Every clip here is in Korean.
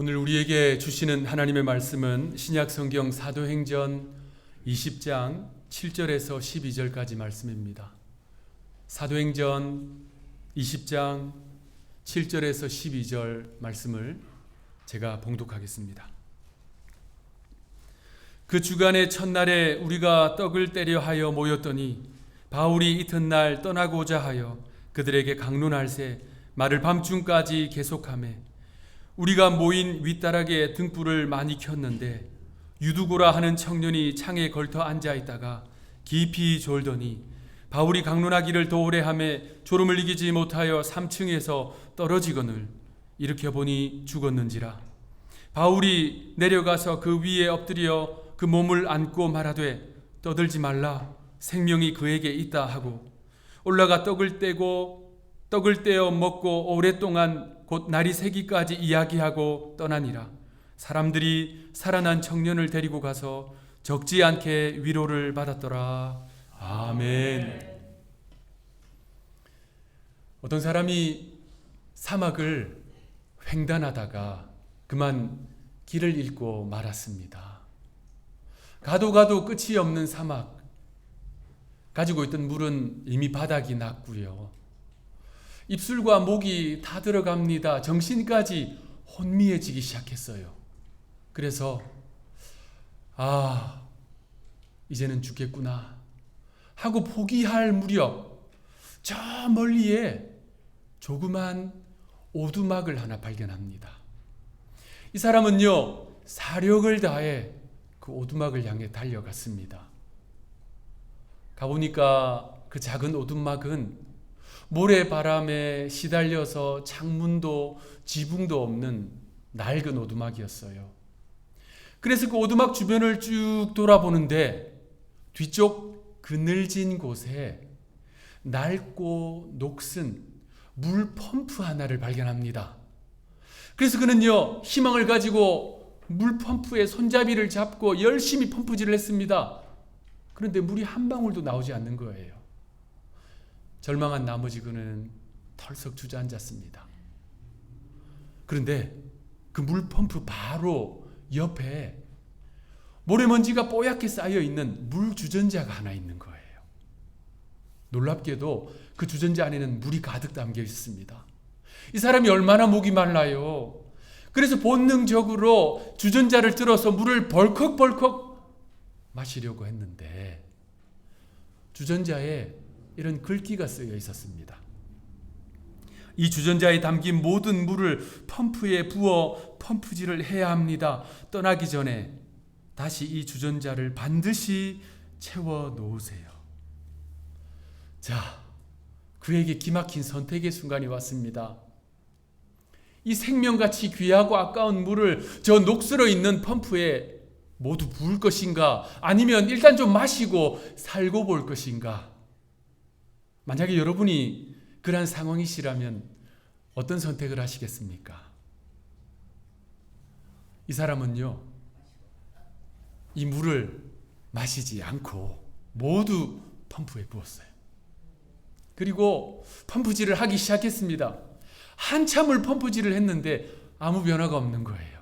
오늘 우리에게 주시는 하나님의 말씀은 신약성경 사도행전 20장 7절에서 12절까지 말씀입니다. 사도행전 20장 7절에서 12절 말씀을 제가 봉독하겠습니다. 그 주간의 첫날에 우리가 떡을 떼려 하여 모였더니 바울이 이튿날 떠나고자 하여 그들에게 강론할새 말을 밤중까지 계속하매 우리가 모인 윗다락에 등불을 많이 켰는데 유두고라 하는 청년이 창에 걸터 앉아 있다가 깊이 졸더니 바울이 강론하기를 도우래하며 졸음을 이기지 못하여 3층에서 떨어지거늘 일으켜보니 죽었는지라. 바울이 내려가서 그 위에 엎드려 그 몸을 안고 말하되 떠들지 말라, 생명이 그에게 있다 하고 올라가 떡을 떼어 먹고 오랫동안 곧 날이 새기까지 이야기하고 떠나니라. 사람들이 살아난 청년을 데리고 가서 적지 않게 위로를 받았더라. 아멘. 어떤 사람이 사막을 횡단하다가 그만 길을 잃고 말았습니다. 가도 끝이 없는 사막, 가지고 있던 물은 이미 바닥이 났고요. 입술과 목이 다 들어갑니다. 정신까지 혼미해지기 시작했어요. 그래서 이제는 죽겠구나 하고 포기할 무렵 저 멀리에 조그만 오두막을 하나 발견합니다. 이 사람은요, 사력을 다해 그 오두막을 향해 달려갔습니다. 가보니까 그 작은 오두막은 모래바람에 시달려서 창문도 지붕도 없는 낡은 오두막이었어요. 그래서 그 오두막 주변을 쭉 돌아보는데 뒤쪽 그늘진 곳에 낡고 녹슨 물 펌프 하나를 발견합니다. 그래서 그는요, 희망을 가지고 물 펌프의 손잡이를 잡고 열심히 펌프질을 했습니다. 그런데 물이 한 방울도 나오지 않는 거예요. 절망한 나머지 그는 털썩 주저앉았습니다. 그런데 그 물펌프 바로 옆에 모래먼지가 뽀얗게 쌓여있는 물 주전자가 하나 있는 거예요. 놀랍게도 그 주전자 안에는 물이 가득 담겨 있습니다. 이 사람이 얼마나 목이 말라요. 그래서 본능적으로 주전자를 들어서 물을 벌컥벌컥 마시려고 했는데 주전자에 이런 글귀가 쓰여 있었습니다. 이 주전자에 담긴 모든 물을 펌프에 부어 펌프질을 해야 합니다. 떠나기 전에 다시 이 주전자를 반드시 채워 놓으세요. 자, 그에게 기막힌 선택의 순간이 왔습니다. 이 생명같이 귀하고 아까운 물을 저 녹슬어 있는 펌프에 모두 부을 것인가, 아니면 일단 좀 마시고 살고 볼 것인가. 만약에 여러분이 그러한 상황이시라면 어떤 선택을 하시겠습니까? 이 사람은요, 이 물을 마시지 않고 모두 펌프에 부었어요. 그리고 펌프질을 하기 시작했습니다. 한참을 펌프질을 했는데 아무 변화가 없는 거예요.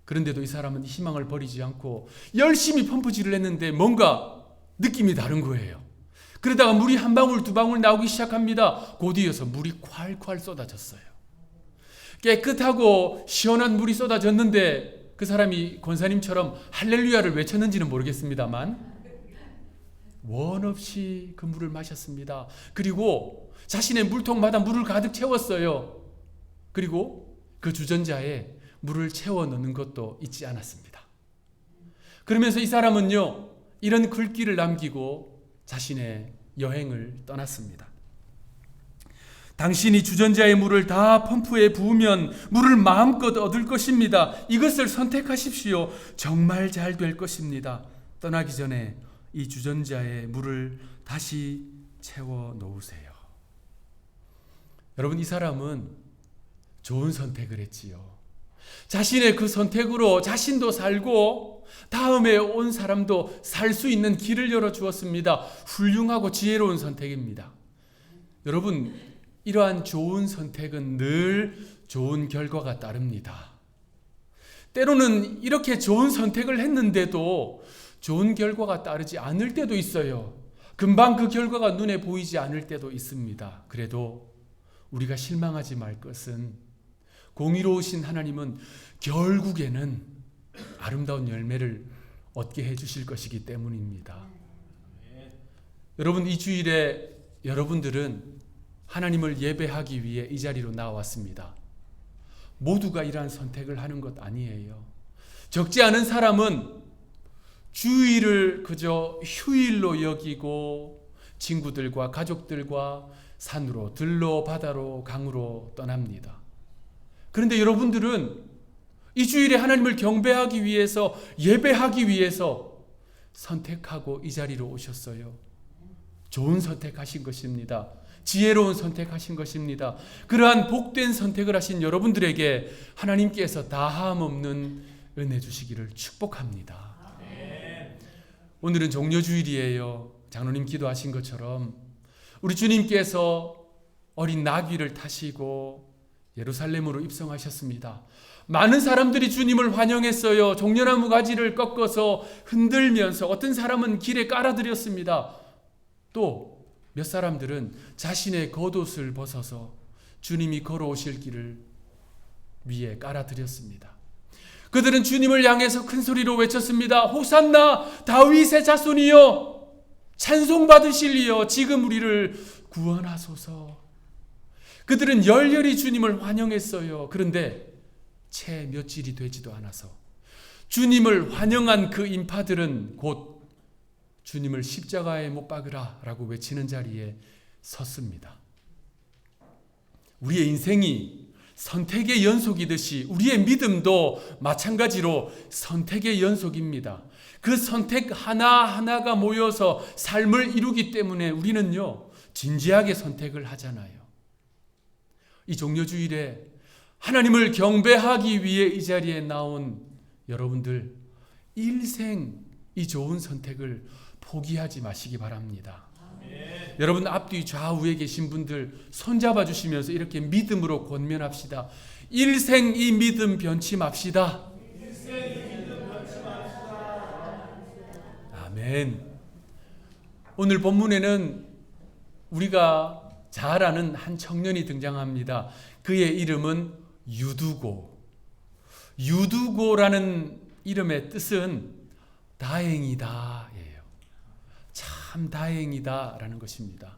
그런데도 이 사람은 희망을 버리지 않고 열심히 펌프질을 했는데 뭔가 느낌이 다른 거예요. 그러다가 물이 한 방울 두 방울 나오기 시작합니다. 곧 이어서 물이 콸콸 쏟아졌어요. 깨끗하고 시원한 물이 쏟아졌는데 그 사람이 권사님처럼 할렐루야를 외쳤는지는 모르겠습니다만 원 없이 그 물을 마셨습니다. 그리고 자신의 물통마다 물을 가득 채웠어요. 그리고 그 주전자에 물을 채워 넣는 것도 잊지 않았습니다. 그러면서 이 사람은요, 이런 글귀를 남기고 자신의 여행을 떠났습니다. 당신이 주전자의 물을 다 펌프에 부으면 물을 마음껏 얻을 것입니다. 이것을 선택하십시오. 정말 잘 될 것입니다. 떠나기 전에 이 주전자에 물을 다시 채워 놓으세요. 여러분, 이 사람은 좋은 선택을 했지요. 자신의 그 선택으로 자신도 살고 다음에 온 사람도 살 수 있는 길을 열어주었습니다. 훌륭하고 지혜로운 선택입니다. 여러분, 이러한 좋은 선택은 늘 좋은 결과가 따릅니다. 때로는 이렇게 좋은 선택을 했는데도 좋은 결과가 따르지 않을 때도 있어요. 금방 그 결과가 눈에 보이지 않을 때도 있습니다. 그래도 우리가 실망하지 말 것은 공의로우신 하나님은 결국에는 아름다운 열매를 얻게 해주실 것이기 때문입니다. 여러분, 이 주일에 여러분들은 하나님을 예배하기 위해 이 자리로 나왔습니다. 모두가 이러한 선택을 하는 것 아니에요. 적지 않은 사람은 주일을 그저 휴일로 여기고 친구들과 가족들과 산으로, 들로, 바다로, 강으로 떠납니다. 그런데 여러분들은 이 주일에 하나님을 경배하기 위해서, 예배하기 위해서 선택하고 이 자리로 오셨어요. 좋은 선택하신 것입니다. 지혜로운 선택하신 것입니다. 그러한 복된 선택을 하신 여러분들에게 하나님께서 다함 없는 은혜 주시기를 축복합니다. 오늘은 종려주일이에요. 장로님 기도하신 것처럼 우리 주님께서 어린 나귀를 타시고 예루살렘으로 입성하셨습니다. 많은 사람들이 주님을 환영했어요. 종려나무 가지를 꺾어서 흔들면서 어떤 사람은 길에 깔아드렸습니다. 또 몇 사람들은 자신의 겉옷을 벗어서 주님이 걸어오실 길을 위에 깔아드렸습니다. 그들은 주님을 향해서 큰 소리로 외쳤습니다. 호산나 다윗의 자손이여, 찬송받으실리여, 지금 우리를 구원하소서. 그들은 열렬히 주님을 환영했어요. 그런데 채 며칠이 되지도 않아서 주님을 환영한 그 인파들은 곧 주님을 십자가에 못 박으라 라고 외치는 자리에 섰습니다. 우리의 인생이 선택의 연속이듯이 우리의 믿음도 마찬가지로 선택의 연속입니다. 그 선택 하나하나가 모여서 삶을 이루기 때문에 우리는요, 진지하게 선택을 하잖아요. 이 종려주일에 하나님을 경배하기 위해 이 자리에 나온 여러분들, 일생 이 좋은 선택을 포기하지 마시기 바랍니다. 여러분 앞뒤 좌우에 계신 분들 손잡아 주시면서 이렇게 믿음으로 권면합시다. 일생 이 믿음 변치 맙시다. 아멘. 오늘 본문에는 우리가 잘 아는 한 청년이 등장합니다. 그의 이름은 유두고. 유두고라는 이름의 뜻은 다행이다 예요. 참 다행이다라는 것입니다.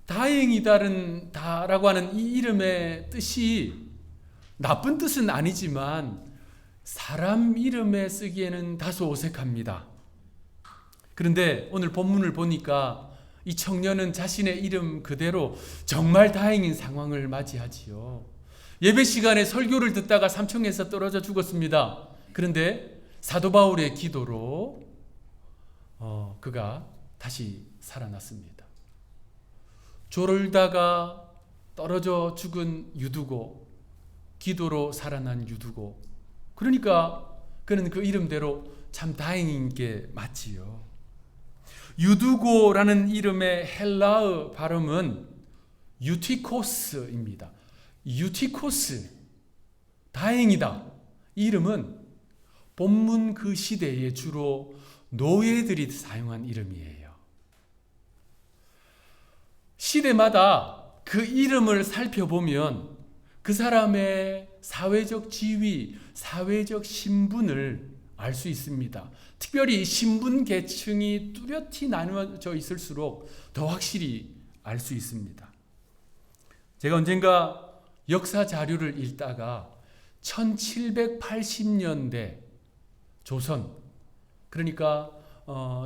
다행이다라고 하는 이 이름의 뜻이 나쁜 뜻은 아니지만 사람 이름에 쓰기에는 다소 어색합니다. 그런데 오늘 본문을 보니까 이 청년은 자신의 이름 그대로 정말 다행인 상황을 맞이하지요. 예배 시간에 설교를 듣다가 삼층에서 떨어져 죽었습니다. 그런데 사도 바울의 기도로 그가 다시 살아났습니다. 졸다가 떨어져 죽은 유두고, 기도로 살아난 유두고. 그러니까 그는 그 이름대로 참 다행인 게 맞지요. 유두고라는 이름의 헬라어 발음은 유티코스입니다. 유티코스, 다행이다. 이 이름은 본문 그 시대에 주로 노예들이 사용한 이름이에요. 시대마다 그 이름을 살펴보면 그 사람의 사회적 지위, 사회적 신분을 알 수 있습니다. 특별히 신분 계층이 뚜렷이 나누어져 있을수록 더 확실히 알 수 있습니다. 제가 언젠가 역사 자료를 읽다가 1780년대 조선, 그러니까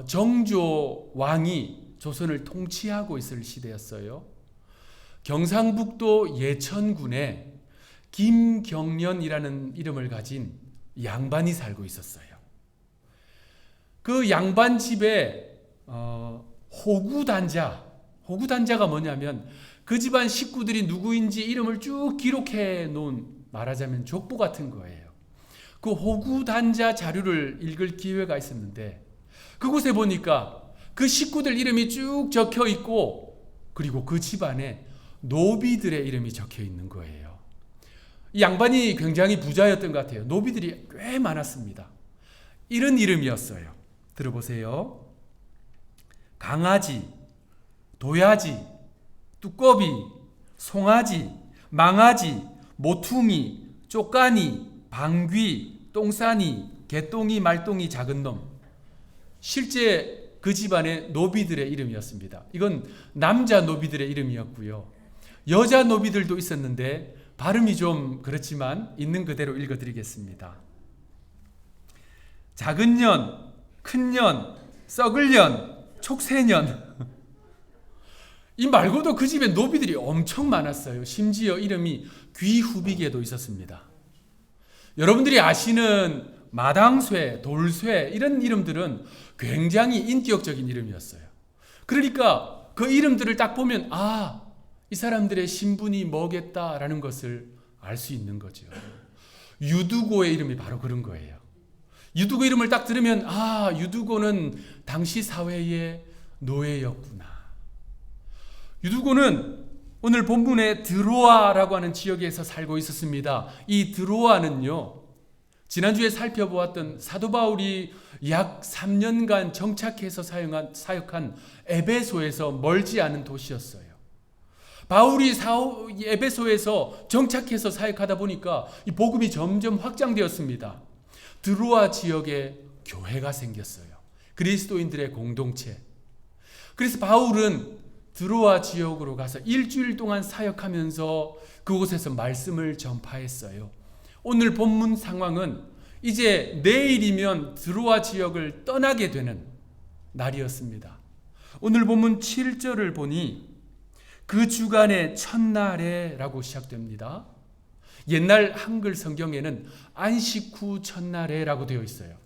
정조 왕이 조선을 통치하고 있을 시대였어요. 경상북도 예천군에 김경련이라는 이름을 가진 양반이 살고 있었어요. 그 양반 집에 호구단자가 뭐냐면 그 집안 식구들이 누구인지 이름을 쭉 기록해 놓은, 말하자면 족보 같은 거예요. 그 호구단자 자료를 읽을 기회가 있었는데 그곳에 보니까 그 식구들 이름이 쭉 적혀 있고, 그리고 그 집안에 노비들의 이름이 적혀 있는 거예요. 이 양반이 굉장히 부자였던 것 같아요. 노비들이 꽤 많았습니다. 이런 이름이었어요. 들어보세요. 강아지, 도야지, 두꺼비, 송아지, 망아지, 모퉁이, 쪽가니, 방귀, 똥싸니, 개똥이, 말똥이, 작은 놈. 실제 그 집안의 노비들의 이름이었습니다. 이건 남자 노비들의 이름이었고요. 여자 노비들도 있었는데 발음이 좀 그렇지만 있는 그대로 읽어드리겠습니다. 작은 년, 큰 년, 썩을 년, 촉새년. 이 말고도 그 집에 노비들이 엄청 많았어요. 심지어 이름이 귀후비게도 있었습니다. 여러분들이 아시는 마당쇠, 돌쇠 이런 이름들은 굉장히 인격적인 이름이었어요. 그러니까 그 이름들을 딱 보면 이 사람들의 신분이 뭐겠다라는 것을 알 수 있는 거죠. 유두고의 이름이 바로 그런 거예요. 유두고 이름을 딱 들으면 유두고는 당시 사회의 노예였구나. 유두고는 오늘 본문에 드로아라고 하는 지역에서 살고 있었습니다. 이 드로아는요, 지난주에 살펴보았던 사도 바울이 약 3년간 정착해서 사역한 에베소에서 멀지 않은 도시였어요. 바울이 에베소에서 정착해서 사역하다 보니까 이 복음이 점점 확장되었습니다. 드로아 지역에 교회가 생겼어요. 그리스도인들의 공동체. 그래서 바울은 드로아 지역으로 가서 일주일 동안 사역하면서 그곳에서 말씀을 전파했어요. 오늘 본문 상황은 이제 내일이면 드로아 지역을 떠나게 되는 날이었습니다. 오늘 본문 7절을 보니 그 주간의 첫날에 라고 시작됩니다. 옛날 한글 성경에는 안식 후 첫날에 라고 되어 있어요.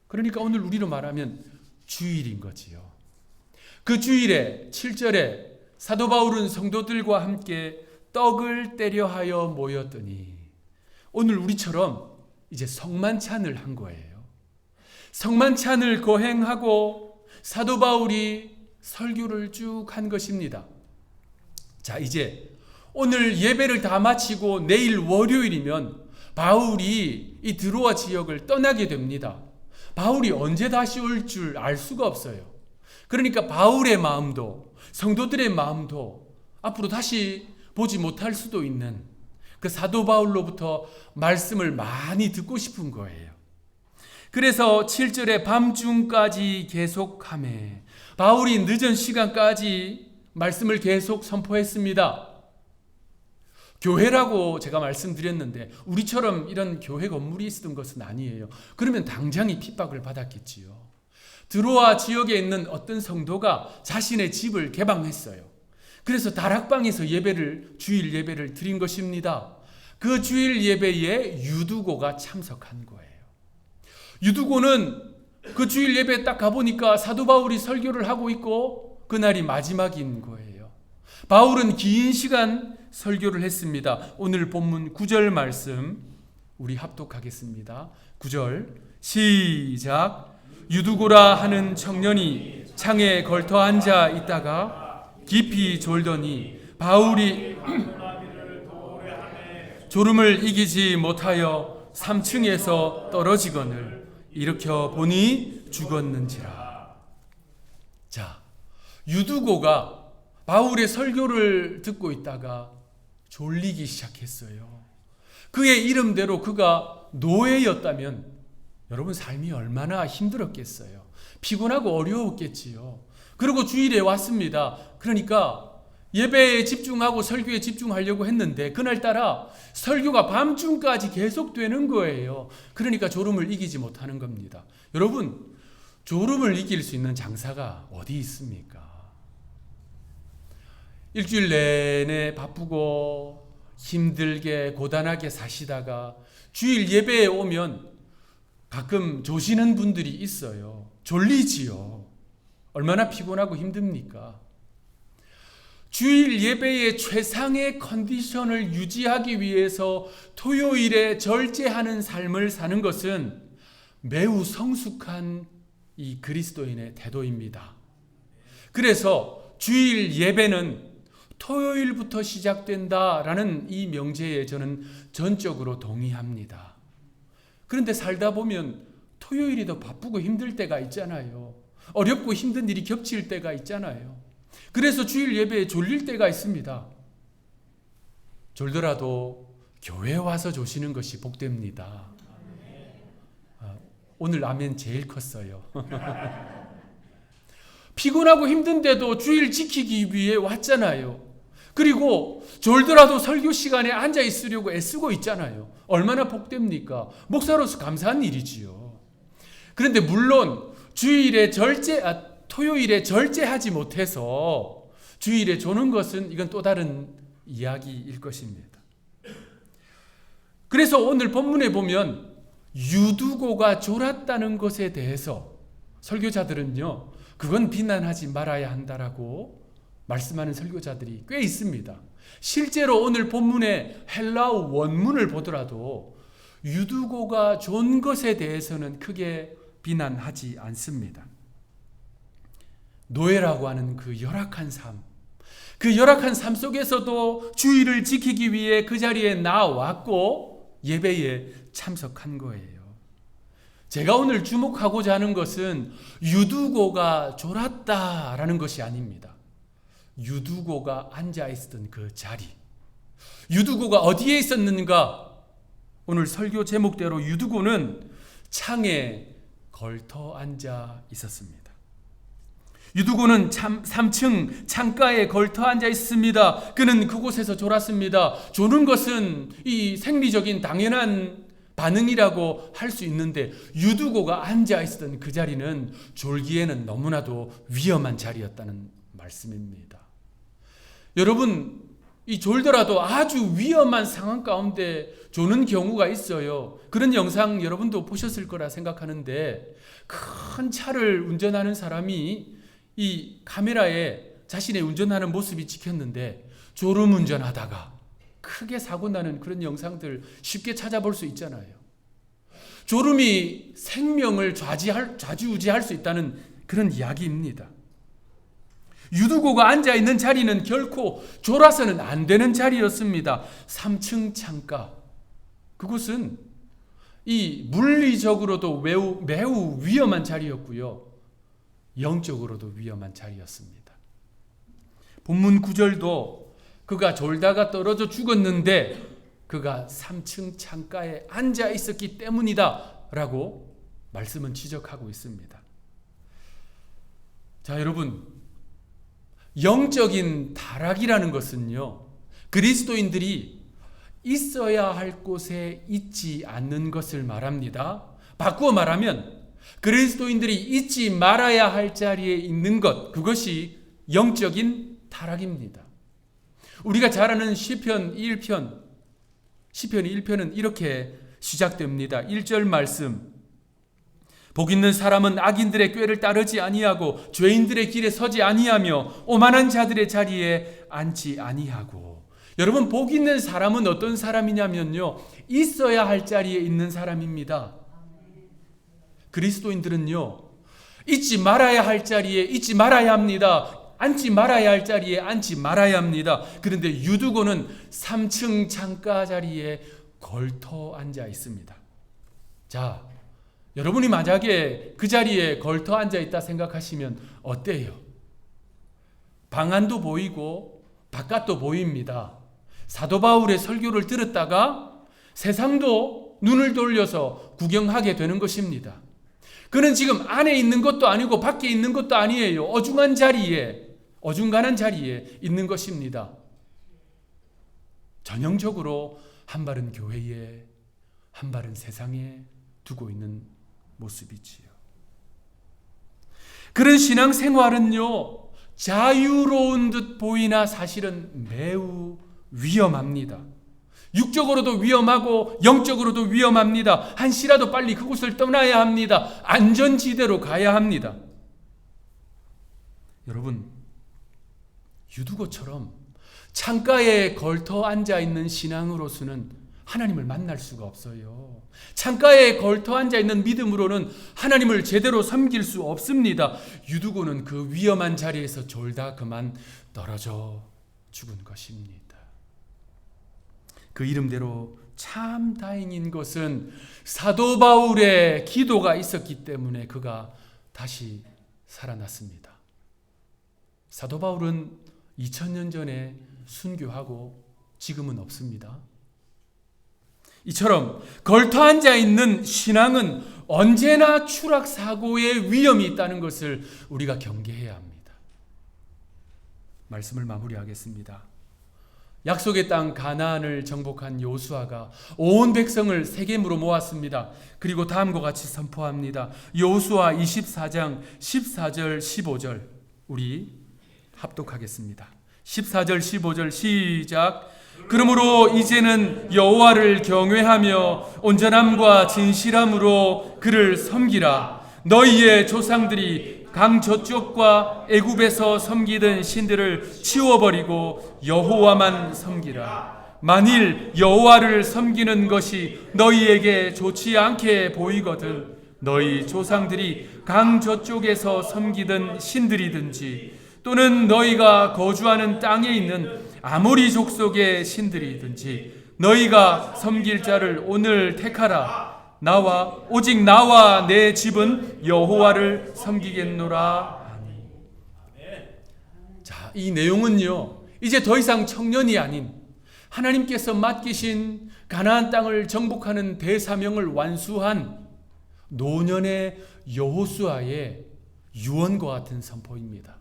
그러니까 오늘 우리로 말하면 주일인 거지요. 그 주일에 7절에 사도 바울은 성도들과 함께 떡을 떼려 하여 모였더니, 오늘 우리처럼 이제 성만찬을 한 거예요. 성만찬을 거행하고 사도 바울이 설교를 쭉 한 것입니다. 자, 이제 오늘 예배를 다 마치고 내일 월요일이면 바울이 이 드로아 지역을 떠나게 됩니다. 바울이 언제 다시 올 줄 알 수가 없어요. 그러니까 바울의 마음도 성도들의 마음도 앞으로 다시 보지 못할 수도 있는 그 사도 바울로부터 말씀을 많이 듣고 싶은 거예요. 그래서 7절에 밤중까지 계속하매, 바울이 늦은 시간까지 말씀을 계속 선포했습니다. 교회라고 제가 말씀드렸는데 우리처럼 이런 교회 건물이 있었던 것은 아니에요. 그러면 당장이 핍박을 받았겠지요. 드로아 지역에 있는 어떤 성도가 자신의 집을 개방했어요. 그래서 다락방에서 주일 예배를 드린 것입니다. 그 주일 예배에 유두고가 참석한 거예요. 유두고는 그 주일 예배에 딱 가보니까 사도 바울이 설교를 하고 있고 그날이 마지막인 거예요. 바울은 긴 시간 설교를 했습니다. 오늘 본문 9절 말씀 우리 합독하겠습니다. 9절 시작. 유두고라 하는 청년이 창에 걸터 앉아 있다가 깊이 졸더니 바울이 졸음을 이기지 못하여 3층에서 떨어지거늘 일으켜 보니 죽었는지라. 자, 유두고가 바울의 설교를 듣고 있다가 졸리기 시작했어요. 그의 이름대로 그가 노예였다면 여러분 삶이 얼마나 힘들었겠어요. 피곤하고 어려웠겠지요. 그리고 주일에 왔습니다. 그러니까 예배에 집중하고 설교에 집중하려고 했는데 그날따라 설교가 밤중까지 계속되는 거예요. 그러니까 졸음을 이기지 못하는 겁니다. 여러분, 졸음을 이길 수 있는 장사가 어디 있습니까? 일주일 내내 바쁘고 힘들게 고단하게 사시다가 주일 예배에 오면 가끔 조시는 분들이 있어요. 졸리지요. 얼마나 피곤하고 힘듭니까? 주일 예배의 최상의 컨디션을 유지하기 위해서 토요일에 절제하는 삶을 사는 것은 매우 성숙한 이 그리스도인의 태도입니다. 그래서 주일 예배는 토요일부터 시작된다라는 이 명제에 저는 전적으로 동의합니다. 그런데 살다 보면 토요일이 더 바쁘고 힘들 때가 있잖아요. 어렵고 힘든 일이 겹칠 때가 있잖아요. 그래서 주일 예배에 졸릴 때가 있습니다. 졸더라도 교회 와서 조시는 것이 복됩니다. 오늘 아멘 제일 컸어요. 피곤하고 힘든데도 주일 지키기 위해 왔잖아요. 그리고 졸더라도 설교 시간에 앉아 있으려고 애쓰고 있잖아요. 얼마나 복됩니까? 목사로서 감사한 일이지요. 그런데 물론 토요일에 절제하지 못해서 주일에 조는 것은 이건 또 다른 이야기일 것입니다. 그래서 오늘 본문에 보면 유두고가 졸았다는 것에 대해서 설교자들은요, 그건 비난하지 말아야 한다라고 말씀하는 설교자들이 꽤 있습니다. 실제로 오늘 본문의 헬라어 원문을 보더라도 유두고가 존 것에 대해서는 크게 비난하지 않습니다. 노예라고 하는 그 열악한 삶, 그 열악한 삶 속에서도 주의를 지키기 위해 그 자리에 나왔고 예배에 참석한 거예요. 제가 오늘 주목하고자 하는 것은 유두고가 졸았다라는 것이 아닙니다. 유두고가 앉아있었던 그 자리, 유두고가 어디에 있었는가? 오늘 설교 제목대로 유두고는 창에 걸터 앉아 있었습니다. 유두고는 3층 창가에 걸터 앉아 있습니다. 그는 그곳에서 졸았습니다. 조는 것은 이 생리적인 당연한 반응이라고 할 수 있는데 유두고가 앉아 있었던 그 자리는 졸기에는 너무나도 위험한 자리였다는 말씀입니다. 여러분, 이 졸더라도 아주 위험한 상황 가운데 조는 경우가 있어요. 그런 영상 여러분도 보셨을 거라 생각하는데, 큰 차를 운전하는 사람이 이 카메라에 자신의 운전하는 모습이 찍혔는데 졸음 운전하다가 크게 사고 나는 그런 영상들 쉽게 찾아볼 수 있잖아요. 졸음이 생명을 좌지우지할 수 있다는 그런 이야기입니다. 유두고가 앉아있는 자리는 결코 졸아서는 안 되는 자리였습니다. 3층 창가. 그곳은 이 물리적으로도 매우 위험한 자리였고요. 영적으로도 위험한 자리였습니다. 본문 9절도 그가 졸다가 떨어져 죽었는데 그가 3층 창가에 앉아 있었기 때문이다 라고 말씀은 지적하고 있습니다. 자, 여러분, 영적인 타락이라는 것은요, 그리스도인들이 있어야 할 곳에 있지 않는 것을 말합니다. 바꾸어 말하면 그리스도인들이 있지 말아야 할 자리에 있는 것, 그것이 영적인 타락입니다. 우리가 잘 아는 시편 1편은 이렇게 시작됩니다. 1절 말씀, 복 있는 사람은 악인들의 꾀를 따르지 아니하고 죄인들의 길에 서지 아니하며 오만한 자들의 자리에 앉지 아니하고. 여러분, 복 있는 사람은 어떤 사람이냐면요, 있어야 할 자리에 있는 사람입니다. 그리스도인들은요, 있지 말아야 할 자리에 있지 말아야 합니다. 앉지 말아야 할 자리에 앉지 말아야 합니다. 그런데 유두고는 3층 창가 자리에 걸터 앉아 있습니다. 자, 여러분이 만약에 그 자리에 걸터 앉아 있다 생각하시면 어때요? 방안도 보이고 바깥도 보입니다. 사도 바울의 설교를 들었다가 세상도 눈을 돌려서 구경하게 되는 것입니다. 그는 지금 안에 있는 것도 아니고 밖에 있는 것도 아니에요. 어중간한 자리에 있는 것입니다. 전형적으로 한 발은 교회에, 한 발은 세상에 두고 있는 모습이지요. 그런 신앙생활은요, 자유로운 듯 보이나 사실은 매우 위험합니다. 육적으로도 위험하고 영적으로도 위험합니다. 한시라도 빨리 그곳을 떠나야 합니다. 안전지대로 가야 합니다. 여러분, 유두고처럼 창가에 걸터 앉아있는 신앙으로서는 하나님을 만날 수가 없어요. 창가에 걸터 앉아있는 믿음으로는 하나님을 제대로 섬길 수 없습니다. 유두고는 그 위험한 자리에서 졸다 그만 떨어져 죽은 것입니다. 그 이름대로 참 다행인 것은 사도 바울의 기도가 있었기 때문에 그가 다시 살아났습니다. 사도 바울은 2000년 전에 순교하고 지금은 없습니다. 이처럼 걸터 앉아 있는 신앙은 언제나 추락 사고의 위험이 있다는 것을 우리가 경계해야 합니다. 말씀을 마무리하겠습니다. 약속의 땅 가나안을 정복한 여호수아가 온 백성을 세겜으로 모았습니다. 그리고 다음과 같이 선포합니다. 여호수아 24장 14절 15절 우리 합독하겠습니다. 14절 15절 시작. 그러므로 이제는 여호와를 경외하며 온전함과 진실함으로 그를 섬기라. 너희의 조상들이 강 저쪽과 애굽에서 섬기던 신들을 치워버리고 여호와만 섬기라. 만일 여호와를 섬기는 것이 너희에게 좋지 않게 보이거든 너희 조상들이 강 저쪽에서 섬기던 신들이든지 또는 너희가 거주하는 땅에 있는 아모리 족속의 신들이든지 너희가 섬길 자를 오늘 택하라. 오직 나와 내 집은 여호와를 섬기겠노라. 자, 이 내용은요, 이제 더 이상 청년이 아닌 하나님께서 맡기신 가나안 땅을 정복하는 대사명을 완수한 노년의 여호수아의 유언과 같은 선포입니다.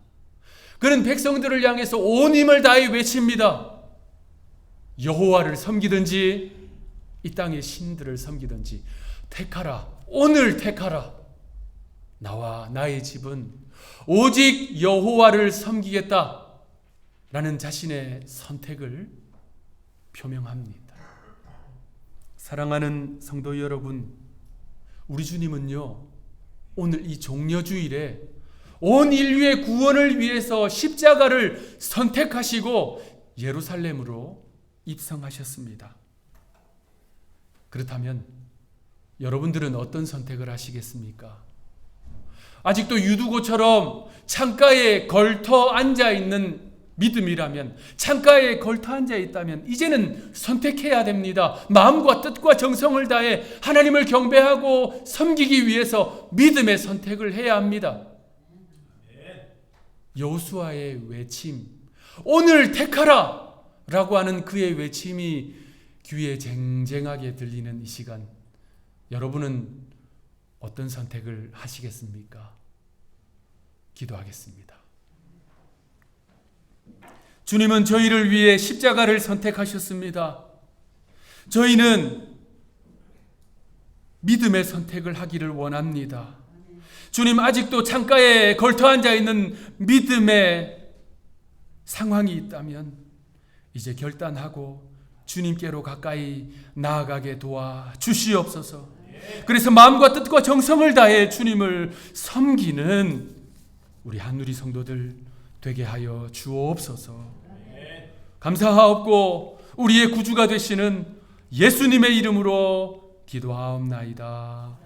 그는 백성들을 향해서 온 힘을 다해 외칩니다. 여호와를 섬기든지 이 땅의 신들을 섬기든지 택하라. 오늘 택하라. 나와 나의 집은 오직 여호와를 섬기겠다 라는 자신의 선택을 표명합니다. 사랑하는 성도 여러분, 우리 주님은요, 오늘 이 종려주일에 온 인류의 구원을 위해서 십자가를 선택하시고 예루살렘으로 입성하셨습니다. 그렇다면 여러분들은 어떤 선택을 하시겠습니까? 아직도 유두고처럼 창가에 걸터 앉아있는 믿음이라면, 창가에 걸터 앉아있다면 이제는 선택해야 됩니다. 마음과 뜻과 정성을 다해 하나님을 경배하고 섬기기 위해서 믿음의 선택을 해야 합니다. 여호수아의 외침, 오늘 택하라 라고 하는 그의 외침이 귀에 쟁쟁하게 들리는 이 시간, 여러분은 어떤 선택을 하시겠습니까? 기도하겠습니다. 주님은 저희를 위해 십자가를 선택하셨습니다. 저희는 믿음의 선택을 하기를 원합니다. 주님, 아직도 창가에 걸터 앉아있는 믿음의 상황이 있다면 이제 결단하고 주님께로 가까이 나아가게 도와 주시옵소서. 그래서 마음과 뜻과 정성을 다해 주님을 섬기는 우리 한누리 성도들 되게 하여 주옵소서. 감사하옵고 우리의 구주가 되시는 예수님의 이름으로 기도하옵나이다.